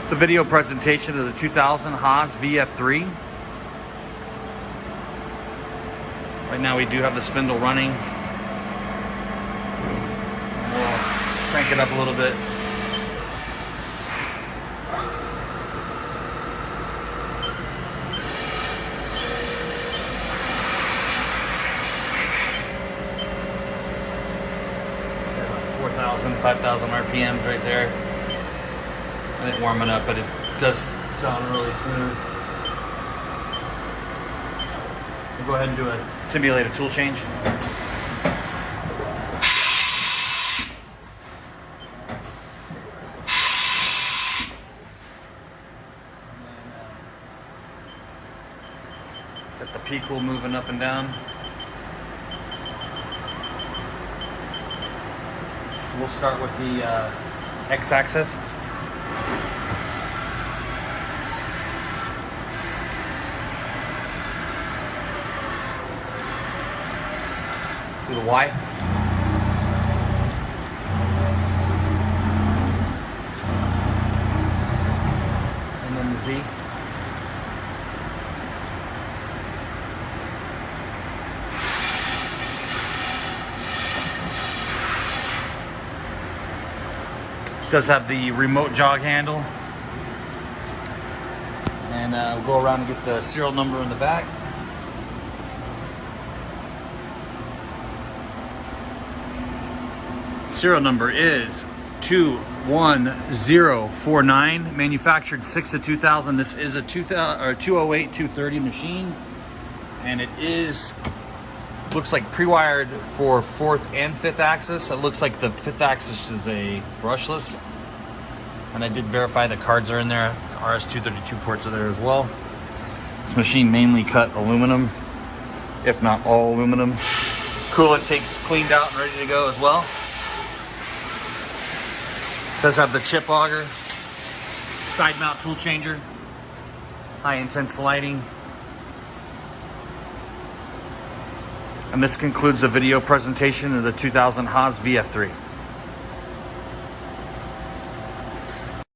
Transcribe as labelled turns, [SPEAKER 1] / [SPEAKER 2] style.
[SPEAKER 1] It's a video presentation of the 2000 Haas VF3. Right now we do have the spindle running. We'll crank it up a little bit. About 4,000, 5,000 RPMs right there. And it warming up, but it does sound really smooth. We'll go ahead and do a simulated tool change. Got the P-cool moving up and down. We'll start with the X-axis. Do the Y. And then the Z. It does have the remote jog handle. And we'll go around and get the serial number in the back. Serial number is 21049, manufactured 6/2000. This is a 208/230 machine, and it looks like pre-wired for 4th and 5th axis. It looks like the 5th axis is a brushless, and I did verify the cards are in there. The RS-232 ports are there as well. This machine mainly cut aluminum, if not all aluminum. Coolant takes cleaned out and ready to go as well. Does have the chip auger, side mount tool changer, high intense lighting. And this concludes the video presentation of the 2000 Haas VF3.